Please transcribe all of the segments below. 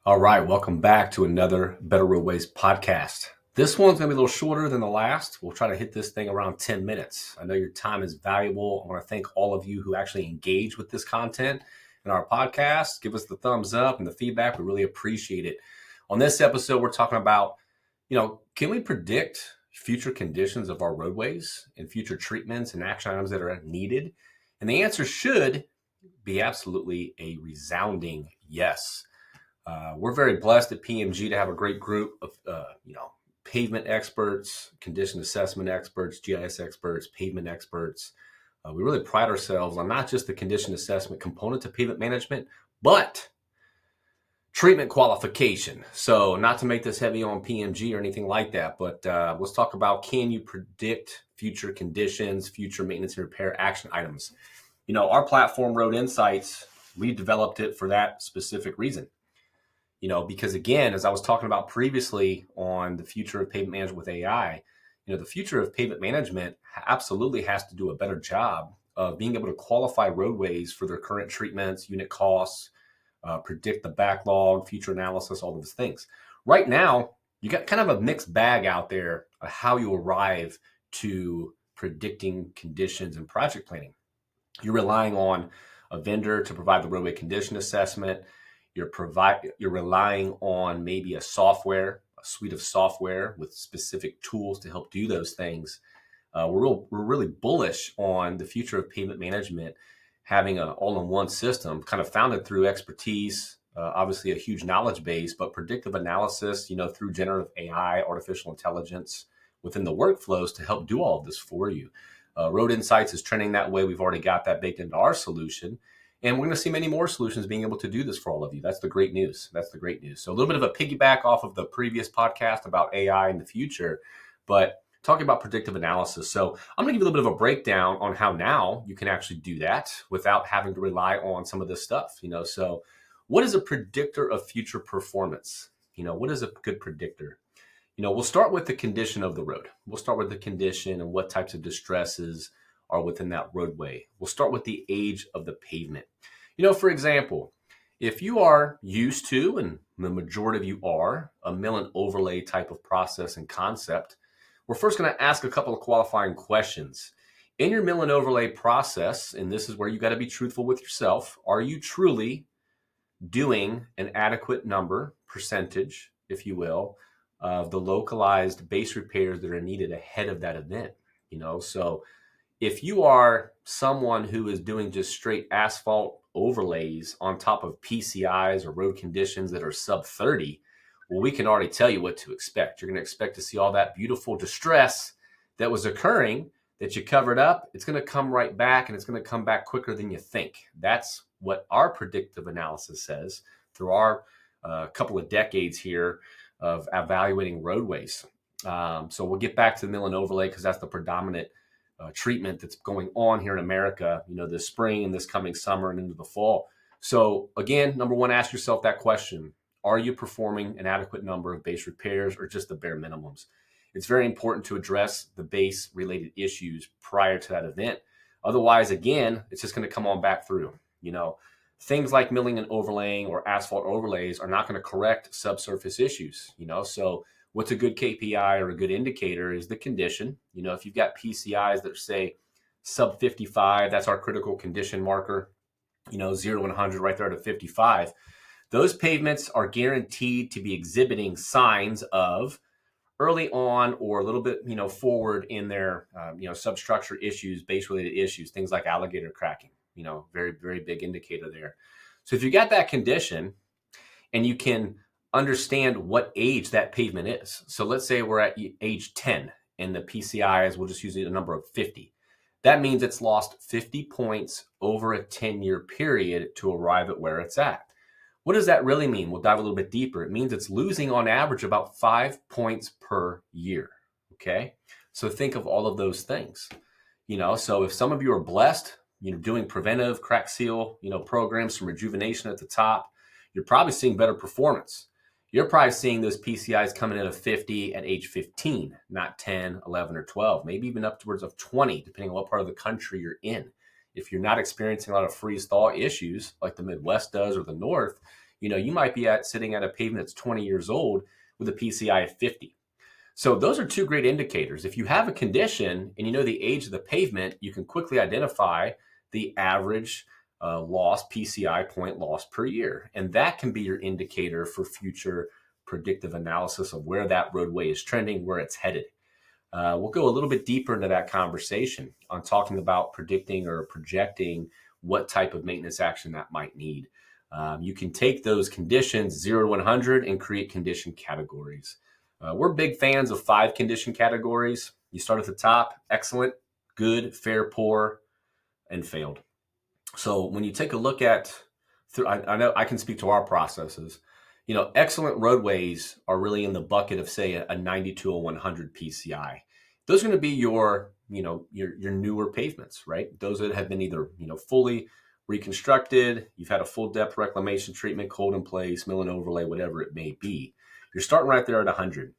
All right, welcome back to another Better Roadways podcast. This one's going to be a little shorter than the last. We'll try to hit this thing around 10 minutes. I know your time is valuable. I want to thank all of you who actually engage with this content in our podcast. Give us the thumbs up and the feedback. We really appreciate it. On this episode, we're talking about, can we predict future conditions of our roadways and future treatments and action items that are needed? And the answer should be absolutely a resounding yes. We're very blessed at PMG to have a great group of, pavement experts, condition assessment experts, GIS experts, pavement experts. We really pride ourselves on not just the condition assessment component to pavement management, but treatment qualification. So not to make this heavy on PMG or anything like that, but let's talk about, can you predict future conditions, future maintenance and repair action items? Our platform, Road Insights, we developed it for that specific reason. Because again, as I was talking about previously on the future of pavement management with AI, the future of pavement management absolutely has to do a better job of being able to qualify roadways for their current treatments, unit costs, predict the backlog, future analysis, all those things. Right now, you got kind of a mixed bag out there of how you arrive to predicting conditions and project planning. You're relying on a vendor to provide the roadway condition assessment. You're relying on maybe a suite of software with specific tools to help do those things. We're really bullish on the future of pavement management having an all-in-one system, kind of founded through expertise, obviously a huge knowledge base, but predictive analysis, through generative AI, artificial intelligence within the workflows to help do all of this for you. Road Insights is trending that way. We've already got that baked into our solution. And we're going to see many more solutions being able to do this for all of you. That's the great news. So a little bit of a piggyback off of the previous podcast about AI in the future, but talking about predictive analysis. So I'm going to give you a little bit of a breakdown on how now you can actually do that without having to rely on some of this stuff. So what is a predictor of future performance? What is a good predictor? We'll start with the condition of the road. We'll start with the condition and what types of distresses are within that roadway. We'll start with the age of the pavement. For example, if you are used to, and the majority of you are, a mill and overlay type of process and concept, we're first going to ask a couple of qualifying questions. In your mill and overlay process, and this is where you got to be truthful with yourself, are you truly doing an adequate percentage, if you will, of the localized base repairs that are needed ahead of that event? So if you are someone who is doing just straight asphalt overlays on top of PCIs or road conditions that are sub 30, well, we can already tell you what to expect. You're going to expect to see all that beautiful distress that was occurring that you covered up. It's going to come right back, and it's going to come back quicker than you think. That's what our predictive analysis says through our couple of decades here of evaluating roadways. So we'll get back to the mill and overlay because that's the predominant treatment that's going on here in America, this spring and this coming summer and into the fall. So again, number one, ask yourself that question. Are you performing an adequate number of base repairs or just the bare minimums? It's very important to address the base related issues prior to that event. Otherwise, again, it's just going to come on back through. Things like milling and overlaying or asphalt overlays are not going to correct subsurface issues, so what's a good KPI or a good indicator is the condition. If you've got PCIs that say sub 55, that's our critical condition marker, 0 to 100 right there at 55. Those pavements are guaranteed to be exhibiting signs of early on or a little bit, forward in their, substructure issues, base related issues, things like alligator cracking, very, very big indicator there. So if you got that condition and you can understand what age that pavement is. So let's say we're at age 10 and the PCIs, we'll just use a number of 50. That means it's lost 50 points over a 10-year period to arrive at where it's at. What does that really mean? We'll dive a little bit deeper. It means it's losing on average about 5 points per year. Okay. So think of all of those things, so if some of you are blessed, doing preventive crack seal, programs from rejuvenation at the top, you're probably seeing better performance. You're probably seeing those PCIs coming in at 50 at age 15, not 10, 11, or 12, maybe even upwards of 20, depending on what part of the country you're in. If you're not experiencing a lot of freeze thaw issues like the Midwest does or the North, You might be sitting at a pavement that's 20 years old with a PCI of 50. So those are two great indicators. If you have a condition and you know the age of the pavement, you can quickly identify the average loss, PCI point loss per year. And that can be your indicator for future predictive analysis of where that roadway is trending, where it's headed. We'll go a little bit deeper into that conversation on talking about predicting or projecting what type of maintenance action that might need. You can take those conditions 0 to 100 and create condition categories. We're big fans of 5 condition categories. You start at the top: excellent, good, fair, poor, and failed. So when you take a look at, I know I can speak to our processes. Excellent roadways are really in the bucket of, say, a 90 to a 100 PCI. Those are going to be your newer pavements, right? Those that have been either, fully reconstructed, you've had a full depth reclamation treatment, cold in place, mill and overlay, whatever it may be. You're starting right there at 100.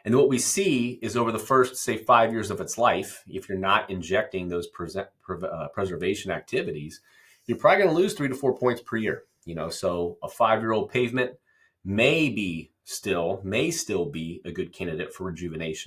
And what we see is over the first, say, 5 years of its life, if you're not injecting those preservation activities, you're probably going to lose 3 to 4 points per year. So a 5-year-old pavement may still be a good candidate for rejuvenation.